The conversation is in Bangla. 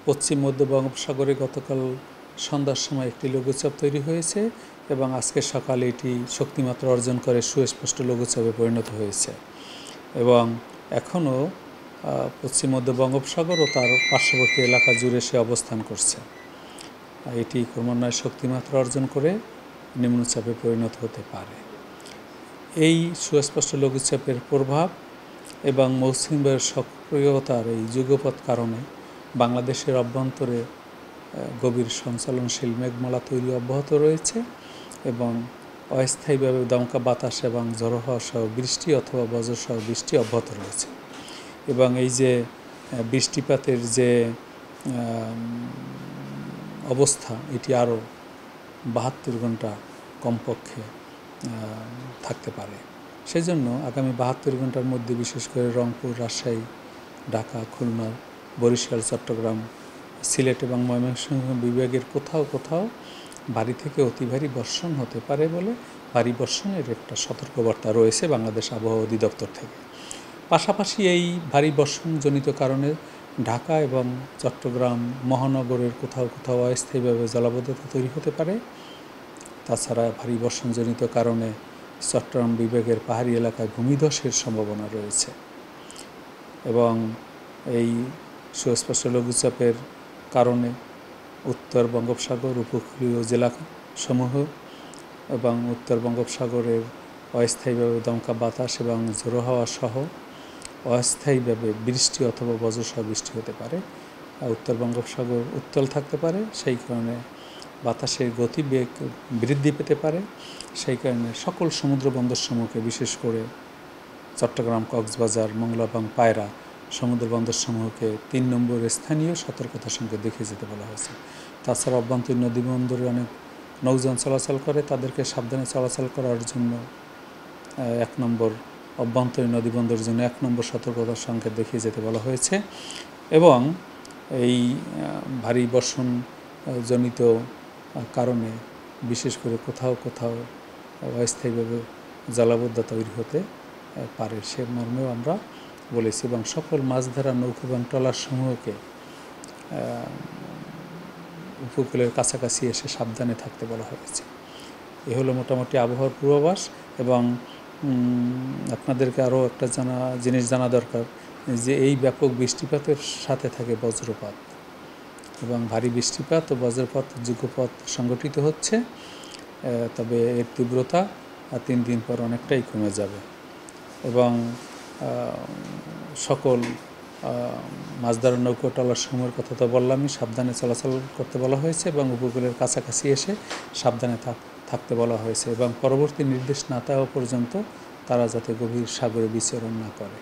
পশ্চিম মধ্য বঙ্গোপসাগরে গতকাল সন্ধ্যার সময় একটি লঘুচাপ তৈরি হয়েছে এবং আজকে সকালে এটি শক্তিমাত্রা অর্জন করে সুস্পষ্ট লঘুচাপে পরিণত হয়েছে এবং এখনও পশ্চিম মধ্য বঙ্গোপসাগর ও তার পার্শ্ববর্তী এলাকা জুড়ে সে অবস্থান করছে। এটি ক্রমান্বয়ে শক্তিমাত্রা অর্জন করে নিম্নচাপে পরিণত হতে পারে। এই সুস্পষ্ট লঘুচাপের প্রভাব এবং মৌসুমী বায়ুর সক্রিয়তার এই যুগপৎ কারণে বাংলাদেশের অভ্যন্তরে গভীর সঞ্চালনশীল মেঘমালা তৈরি অব্যাহত রয়েছে এবং অস্থায়ীভাবে দমকা বাতাস এবং ঝড়ো হাওয়া সহ বৃষ্টি অথবা বজ্রসহ বৃষ্টি অব্যাহত রয়েছে এবং এই যে বৃষ্টিপাতের যে অবস্থা এটি আরও 72 ঘন্টা কমপক্ষে থাকতে পারে। সেজন্য আগামী 72 ঘন্টার মধ্যে বিশেষ করে রংপুর, রাজশাহী, ঢাকা, খুলনা, বরিশাল, চট্টগ্রাম, সিলেট এবং ময়মনসিংহ বিভাগের কোথাও কোথাও ভারী থেকে অতি ভারী বর্ষণ হতে পারে বলে ভারী বর্ষণের একটা সতর্কবার্তা রয়েছে বাংলাদেশ আবহাওয়া অধিদপ্তর থেকে। পাশাপাশি এই ভারী বর্ষণজনিত কারণে ঢাকা এবং চট্টগ্রাম মহানগরের কোথাও কোথাও অস্থায়ীভাবে জলাবদ্ধতা তৈরি হতে পারে। তাছাড়া ভারী বর্ষণজনিত কারণে চট্টগ্রাম বিভাগের পাহাড়ি এলাকায় ভূমিধসের সম্ভাবনা রয়েছে এবং এই সুস্পষ্ট লঘুচাপের কারণে উত্তর বঙ্গোপসাগর উপকূলীয় জেলাসমূহ এবং উত্তর বঙ্গোপসাগরের অস্থায়ীভাবে দমকা বাতাস এবং ঝোড়ো হাওয়া সহ অস্থায়ীভাবে বৃষ্টি অথবা বজ্রসহ বৃষ্টি হতে পারে। উত্তর বঙ্গোপসাগর উত্তাল থাকতে পারে, সেই কারণে বাতাসের গতিবেগ বৃদ্ধি পেতে পারে। সেই কারণে সকল সমুদ্র বন্দরসমূহকে বিশেষ করে চট্টগ্রাম, কক্সবাজার, মংলা এবং পায়রা সমুদ্র বন্দরসমূহকে 3 নম্বর স্থানীয় সতর্কতার সঙ্গে দেখে যেতে বলা হয়েছে। তাছাড়া অভ্যন্তরীণ নদী বন্দরে অনেক নৌযান চলাচল করে, তাদেরকে সাবধানে চলাচল করার জন্য 1 নম্বর অভ্যন্তরীণ নদী বন্দরের জন্য 1 নম্বর সতর্কতার সঙ্গে দেখিয়ে যেতে বলা হয়েছে এবং এই ভারী বর্ষণজনিত কারণে বিশেষ করে কোথাও কোথাও অস্থায়ীভাবে জলাবদ্ধতা তৈরি হতে পারে সে মর্মেও আমরা বলেছি এবং সকল মাছ ধরা নৌকা এবং ট্রলার সমূহকে উপকূলের কাছাকাছি এসে সাবধানে থাকতে বলা হয়েছে। এ হলো মোটামুটি আবহাওয়ার পূর্বাভাস এবং আপনাদেরকে আরও একটা জিনিস জানা দরকার যে এই ব্যাপক বৃষ্টিপাতের সাথে থাকে বজ্রপাত এবং ভারী বৃষ্টিপাত ও বজ্রপাত যুগপৎ সংঘটিত হচ্ছে, তবে এর তীব্রতা 3 দিন পর অনেকটাই কমে যাবে এবং সকল মাছ ধরার নৌকা ট্রলার সমূহের কথা তো বললামই, সাবধানে চলাচল করতে বলা হয়েছে এবং উপকূলের কাছাকাছি এসে সাবধানে থাকতে বলা হয়েছে এবং পরবর্তী নির্দেশ না দেওয়া পর্যন্ত তারা যাতে গভীর সাগরে বিচরণ না করে।